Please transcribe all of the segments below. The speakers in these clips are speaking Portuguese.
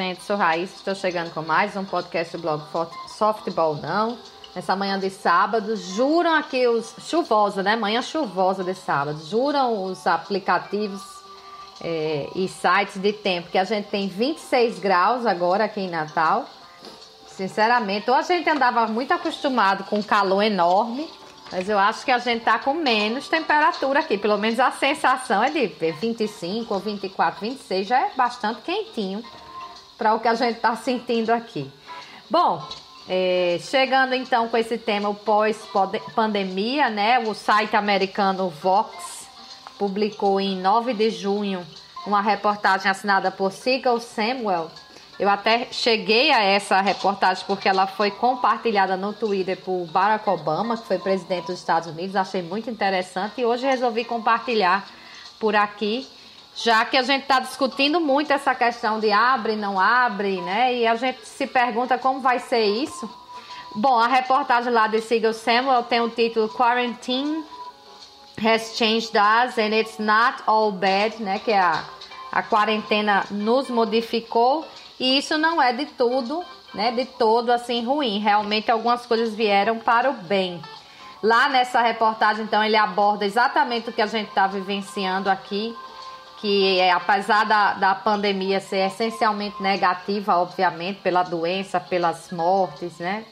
gente, sou Raíssa, estou chegando com mais um podcast do blog Softball Não. Nessa manhã de sábado, juram aqui os... chuvosa, né? Manhã chuvosa de sábado. Juram os aplicativos e sites de tempo que a gente tem 26 graus agora aqui em Natal. Sinceramente, ou a gente andava muito acostumado com calor enorme, mas eu acho que a gente tá com menos temperatura aqui. Pelo menos a sensação é de 25 ou 24, 26, já é bastante quentinho para o que a gente tá sentindo aqui. Bom, chegando então com esse tema, o pós-pandemia, né? O site americano Vox publicou em 9 de junho uma reportagem assinada por Sigal Samuel. Eu até cheguei a essa reportagem porque ela foi compartilhada no Twitter por Barack Obama, que foi presidente dos Estados Unidos. Achei muito interessante e hoje resolvi compartilhar por aqui, já que a gente está discutindo muito essa questão de abre, não abre, né? E a gente se pergunta como vai ser isso. Bom, a reportagem lá de Sigal Samuel tem o título Quarantine has changed us and it's not all bad, né? Que a quarentena nos modificou. E isso não é de tudo, né, de todo assim ruim. Realmente algumas coisas vieram para o bem. Lá nessa reportagem, então, ele aborda exatamente o que a gente está vivenciando aqui, que apesar da pandemia ser essencialmente negativa, obviamente, pela doença, pelas mortes, né?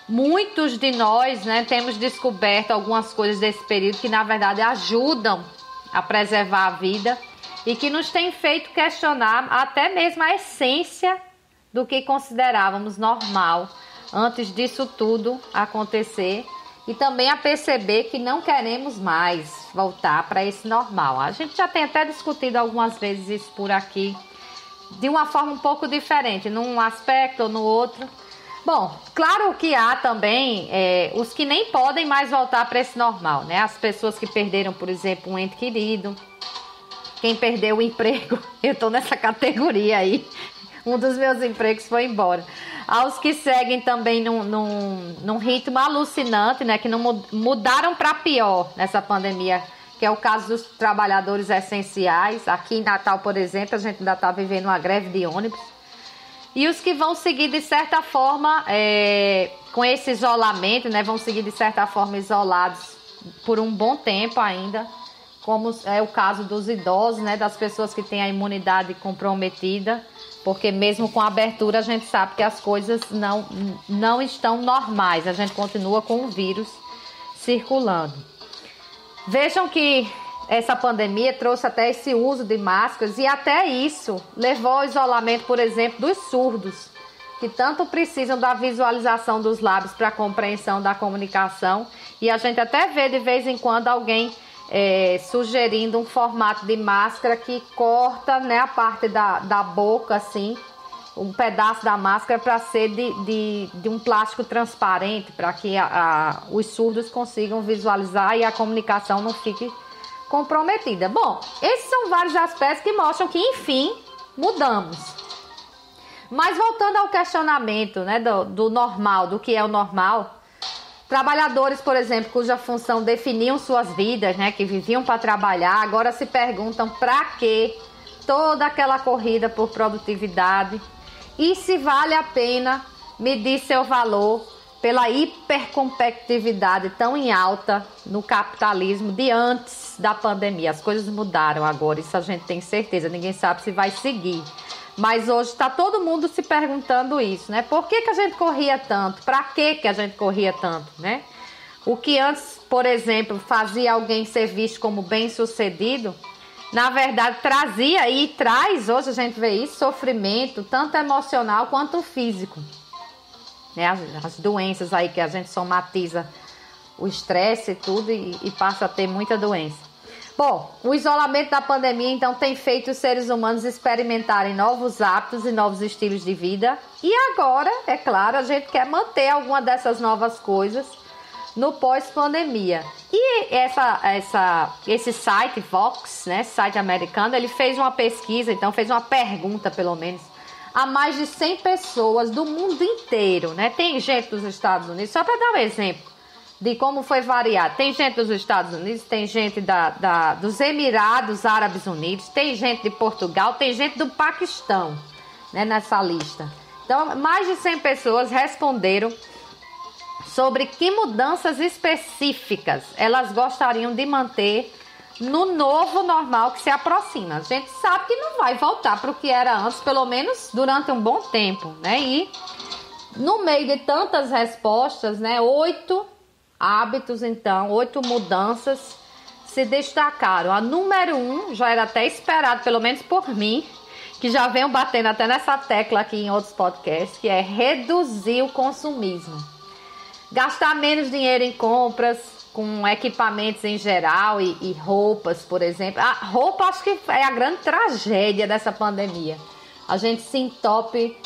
Muitos de nós, né, temos descoberto algumas coisas desse período que, na verdade, ajudam a preservar a vida. E que nos tem feito questionar até mesmo a essência do que considerávamos normal antes disso tudo acontecer. E também a perceber que não queremos mais voltar para esse normal. A gente já tem até discutido algumas vezes isso por aqui, de uma forma um pouco diferente, num aspecto ou no outro. Bom, claro que há também os que nem podem mais voltar para esse normal, né? As pessoas que perderam, por exemplo, um ente querido. Quem perdeu o emprego, eu estou nessa categoria aí. Um dos meus empregos foi embora. Aos que seguem também num ritmo alucinante, né? Que não mudaram para pior nessa pandemia, que é o caso dos trabalhadores essenciais. Aqui em Natal, por exemplo, a gente ainda está vivendo uma greve de ônibus. E os que vão seguir, de certa forma, com esse isolamento, né? Vão seguir, de certa forma, isolados por um bom tempo ainda. Como é o caso dos idosos, né, das pessoas que têm a imunidade comprometida, porque mesmo com a abertura a gente sabe que as coisas não estão normais, a gente continua com o vírus circulando. Vejam que essa pandemia trouxe até esse uso de máscaras e até isso levou ao isolamento, por exemplo, dos surdos, que tanto precisam da visualização dos lábios para a compreensão da comunicação, e a gente até vê de vez em quando alguém sugerindo um formato de máscara que corta, né, a parte da boca, assim, um pedaço da máscara para ser de um plástico transparente, para que os surdos consigam visualizar e a comunicação não fique comprometida. Bom, esses são vários aspectos que mostram que, enfim, mudamos. Mas voltando ao questionamento, né, do normal, do que é o normal. Trabalhadores, por exemplo, cuja função definiam suas vidas, né, que viviam para trabalhar, agora se perguntam para que toda aquela corrida por produtividade e se vale a pena medir seu valor pela hipercompetitividade tão em alta no capitalismo de antes da pandemia. As coisas mudaram agora, isso a gente tem certeza, ninguém sabe se vai seguir. Mas hoje está todo mundo se perguntando isso, né? Por que a gente corria tanto? Para que a gente corria tanto, né? O que antes, por exemplo, fazia alguém ser visto como bem-sucedido, na verdade trazia e traz, hoje a gente vê isso, sofrimento, tanto emocional quanto físico. Né? As doenças aí que a gente somatiza, o estresse e tudo, e passa a ter muita doença. Bom, o isolamento da pandemia, então, tem feito os seres humanos experimentarem novos hábitos e novos estilos de vida. E agora, é claro, a gente quer manter alguma dessas novas coisas no pós-pandemia. E esse site, Vox, né, site americano, ele fez uma pesquisa, então fez uma pergunta, pelo menos, a mais de 100 pessoas do mundo inteiro, né? Tem gente dos Estados Unidos, só para dar um exemplo de como foi variado. Tem gente dos Estados Unidos, tem gente dos Emirados Árabes Unidos, tem gente de Portugal, tem gente do Paquistão. né, nessa lista. Então, mais de 100 pessoas responderam sobre que mudanças específicas elas gostariam de manter no novo normal que se aproxima. A gente sabe que não vai voltar para o que era antes, pelo menos durante um bom tempo, né? E no meio de tantas respostas, né, 8 hábitos, então, 8 mudanças se destacaram. A número 1 já era até esperado, pelo menos por mim, que já venho batendo até nessa tecla aqui em outros podcasts, que é reduzir o consumismo. Gastar menos dinheiro em compras, com equipamentos em geral e roupas, por exemplo. A roupa acho que é a grande tragédia dessa pandemia. A gente se entope,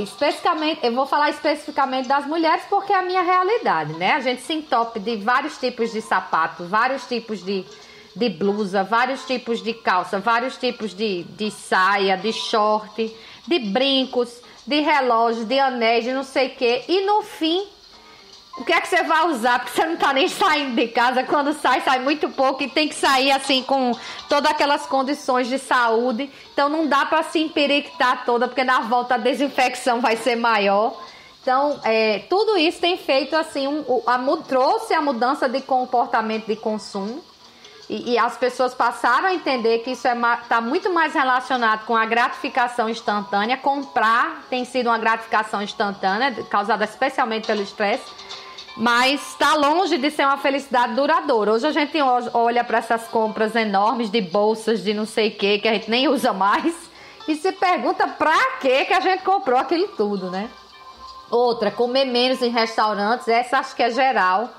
especificamente, eu vou falar especificamente das mulheres porque é a minha realidade, né? A gente se entope de vários tipos de sapato, vários tipos de blusa, vários tipos de calça, vários tipos de saia, de short, de brincos, de relógios, de anéis, de não sei o quê. E no fim, o que é que você vai usar? Porque você não tá nem saindo de casa. Quando sai muito pouco e tem que sair assim com todas aquelas condições de saúde. Então não dá para se empiriquitar toda, porque na volta a desinfecção vai ser maior. Então, tudo isso tem feito assim, trouxe a mudança de comportamento de consumo. E as pessoas passaram a entender que isso está muito mais relacionado com a gratificação instantânea. Comprar tem sido uma gratificação instantânea, causada especialmente pelo estresse, mas está longe de ser uma felicidade duradoura. Hoje a gente olha para essas compras enormes de bolsas de não sei o que a gente nem usa mais, e se pergunta para que a gente comprou aquilo tudo, né? Outra, comer menos em restaurantes, essa acho que é geral.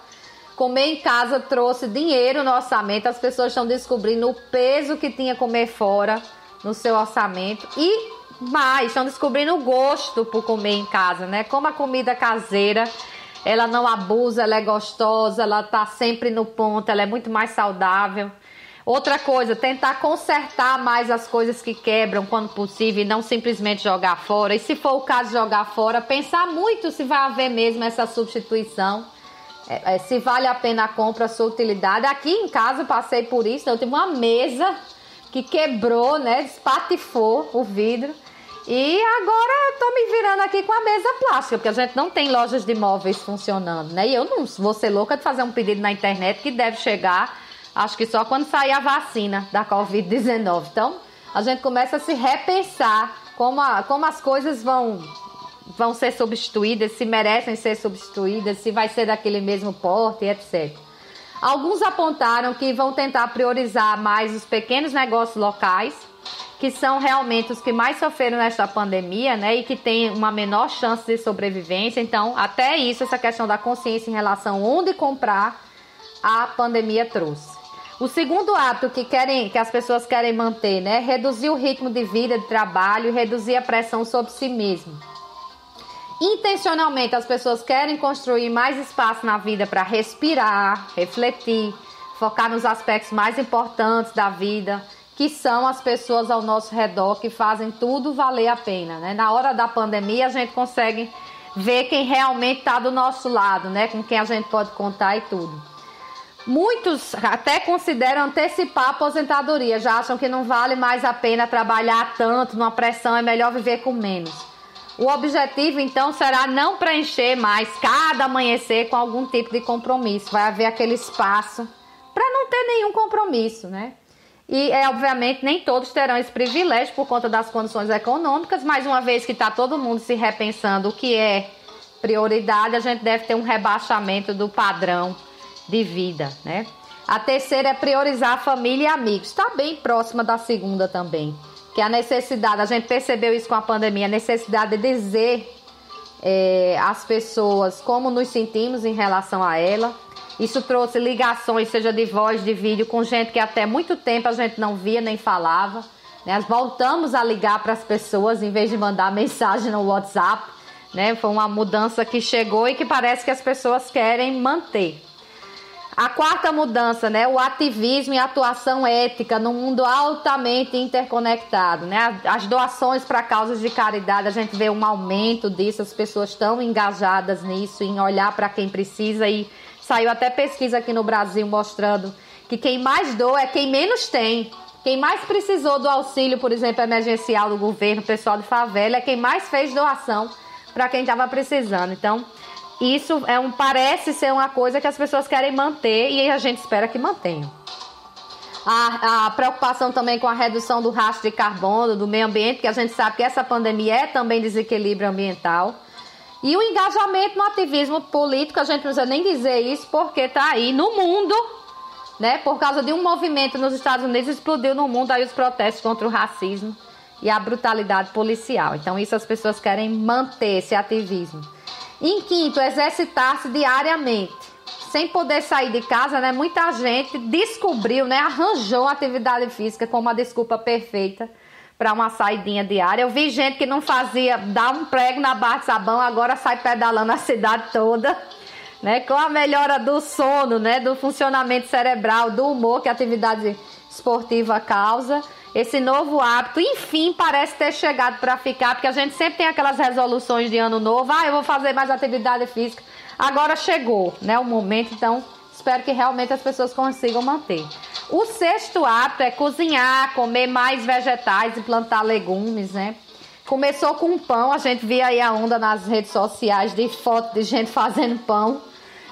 Comer em casa trouxe dinheiro no orçamento, as pessoas estão descobrindo o peso que tinha comer fora no seu orçamento e mais, estão descobrindo o gosto por comer em casa, né? Como a comida caseira, ela não abusa, ela é gostosa, ela tá sempre no ponto, ela é muito mais saudável. Outra coisa, tentar consertar mais as coisas que quebram quando possível e não simplesmente jogar fora. E se for o caso de jogar fora, pensar muito se vai haver mesmo essa substituição. Se vale a pena a compra, a sua utilidade. Aqui em casa eu passei por isso, eu tive uma mesa que quebrou, né, espatifou o vidro, e agora eu tô me virando aqui com a mesa plástica, porque a gente não tem lojas de móveis funcionando, né, e eu não vou ser louca de fazer um pedido na internet que deve chegar, acho que só quando sair a vacina da Covid-19. Então a gente começa a se repensar como as coisas vão ser substituídas, se merecem ser substituídas, se vai ser daquele mesmo porte, etc. Alguns apontaram que vão tentar priorizar mais os pequenos negócios locais, que são realmente os que mais sofreram nesta pandemia, né, e que têm uma menor chance de sobrevivência. Então, até isso, essa questão da consciência em relação a onde comprar, a pandemia trouxe. O segundo hábito que as pessoas querem manter, né, é reduzir o ritmo de vida, de trabalho e reduzir a pressão sobre si mesmo. Intencionalmente, as pessoas querem construir mais espaço na vida para respirar, refletir, focar nos aspectos mais importantes da vida, que são as pessoas ao nosso redor que fazem tudo valer a pena, né? Na hora da pandemia, a gente consegue ver quem realmente está do nosso lado, né? Com quem a gente pode contar e tudo. Muitos até consideram antecipar a aposentadoria, já acham que não vale mais a pena trabalhar tanto, numa pressão, é melhor viver com menos. O objetivo, então, será não preencher mais cada amanhecer com algum tipo de compromisso. Vai haver aquele espaço para não ter nenhum compromisso, né? E, obviamente, nem todos terão esse privilégio por conta das condições econômicas, mas uma vez que está todo mundo se repensando o que é prioridade, a gente deve ter um rebaixamento do padrão de vida, né? A terceira é priorizar a família e amigos. Está bem próxima da segunda também. Que a necessidade, a gente percebeu isso com a pandemia, a necessidade de dizer às pessoas como nos sentimos em relação a ela. Isso trouxe ligações, seja de voz, de vídeo, com gente que até muito tempo a gente não via nem falava, né? Voltamos a ligar para as pessoas em vez de mandar mensagem no WhatsApp, né? Foi uma mudança que chegou e que parece que as pessoas querem manter. A quarta mudança, né, o ativismo e atuação ética no mundo altamente interconectado, né? As doações para causas de caridade, a gente vê um aumento disso, as pessoas estão engajadas nisso, em olhar para quem precisa, e saiu até pesquisa aqui no Brasil mostrando que quem mais doa é quem menos tem, Quem mais precisou do auxílio, por exemplo, emergencial do governo, pessoal de favela, é quem mais fez doação para quem estava precisando. Então, isso parece ser uma coisa que as pessoas querem manter e a gente espera que mantenham. A preocupação também com a redução do rastro de carbono, do meio ambiente, que a gente sabe que essa pandemia é também desequilíbrio ambiental. E o engajamento no ativismo político, a gente não precisa nem dizer isso, porque está aí no mundo, né? Por causa de um movimento nos Estados Unidos, explodiu no mundo aí os protestos contra o racismo e a brutalidade policial. Então, isso as pessoas querem manter, esse ativismo. Em quinto, exercitar-se diariamente. Sem poder sair de casa, né? Muita gente descobriu, né? Arranjou a atividade física como a desculpa perfeita para uma saidinha diária. Eu vi gente que não fazia, dá um prego na barra de sabão, agora sai pedalando a cidade toda, né? Com a melhora do sono, né? Do funcionamento cerebral, do humor que a atividade esportiva causa. Esse novo hábito, enfim, parece ter chegado para ficar, porque a gente sempre tem aquelas resoluções de ano novo, eu vou fazer mais atividade física. Agora chegou, né, o momento, então espero que realmente as pessoas consigam manter. O sexto hábito é cozinhar, comer mais vegetais e plantar legumes, né? Começou com pão, a gente via aí a onda nas redes sociais de foto de gente fazendo pão,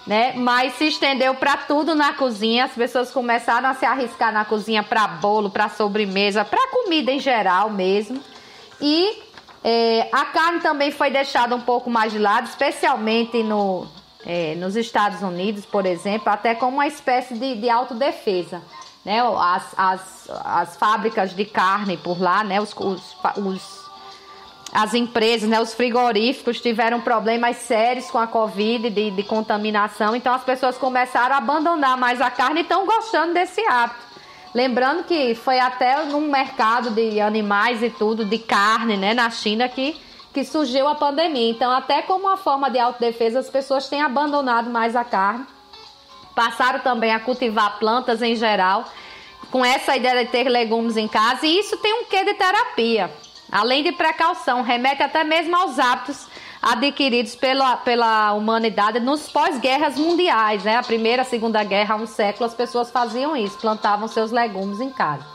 né? Mas se estendeu para tudo na cozinha, as pessoas começaram a se arriscar na cozinha para bolo, para sobremesa, para comida em geral mesmo. E a carne também foi deixada um pouco mais de lado, especialmente nos Estados Unidos, por exemplo, até como uma espécie de autodefesa, né? As fábricas de carne por lá, né? As empresas, né? Os frigoríficos tiveram problemas sérios com a Covid, de contaminação, então as pessoas começaram a abandonar mais a carne e estão gostando desse hábito. Lembrando que foi até num mercado de animais e tudo, de carne, né, na China, que surgiu a pandemia. Então, até como uma forma de autodefesa, as pessoas têm abandonado mais a carne. Passaram também a cultivar plantas em geral, com essa ideia de ter legumes em casa. E isso tem um quê de terapia. Além de precaução, remete até mesmo aos hábitos adquiridos pela humanidade nos pós-guerras mundiais, né? A Primeira, a Segunda Guerra, há um século, as pessoas faziam isso, plantavam seus legumes em casa.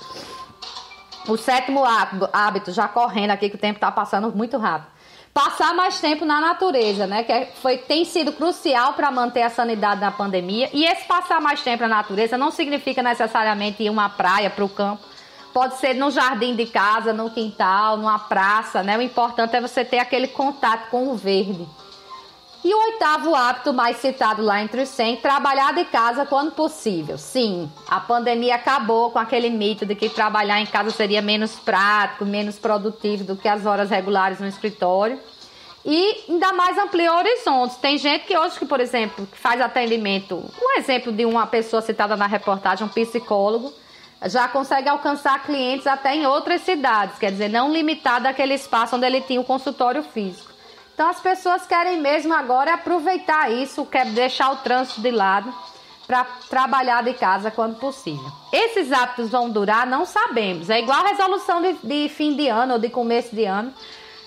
O sétimo hábito, já correndo aqui, que o tempo está passando muito rápido. Passar mais tempo na natureza, né? Tem sido crucial para manter a sanidade na pandemia. E esse passar mais tempo na natureza não significa necessariamente ir uma praia, para o campo. Pode ser no jardim de casa, no quintal, numa praça, né? O importante é você ter aquele contato com o verde. E o oitavo hábito, mais citado lá entre os 100, trabalhar de casa quando possível. Sim, a pandemia acabou com aquele mito de que trabalhar em casa seria menos prático, menos produtivo do que as horas regulares no escritório. E ainda mais ampliou horizontes. Tem gente que hoje, por exemplo, que faz atendimento, um exemplo de uma pessoa citada na reportagem, um psicólogo, já consegue alcançar clientes até em outras cidades, quer dizer, não limitado àquele espaço onde ele tinha o consultório físico. Então as pessoas querem mesmo agora aproveitar isso, quer deixar o trânsito de lado para trabalhar de casa quando possível. Esses hábitos vão durar? Não sabemos. É igual a resolução de fim de ano ou de começo de ano.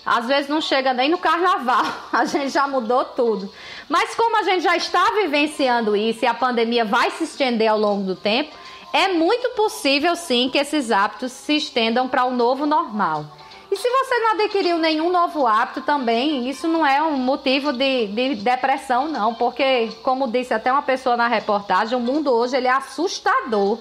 Às vezes não chega nem no carnaval, a gente já mudou tudo. Mas como a gente já está vivenciando isso e a pandemia vai se estender ao longo do tempo, é muito possível, sim, que esses hábitos se estendam para o novo normal. E se você não adquiriu nenhum novo hábito também, isso não é um motivo de depressão, não. Porque, como disse até uma pessoa na reportagem, o mundo hoje ele é assustador.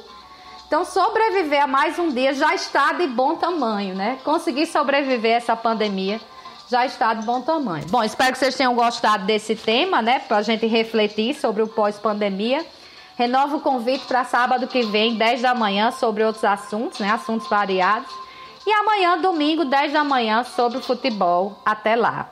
Então, sobreviver a mais um dia já está de bom tamanho, né? Conseguir sobreviver a essa pandemia já está de bom tamanho. Bom, espero que vocês tenham gostado desse tema, né? Para a gente refletir sobre o pós-pandemia. Renovo o convite para sábado que vem, 10 da manhã, sobre outros assuntos, né? Assuntos variados. E amanhã, domingo, 10 da manhã, sobre o futebol. Até lá!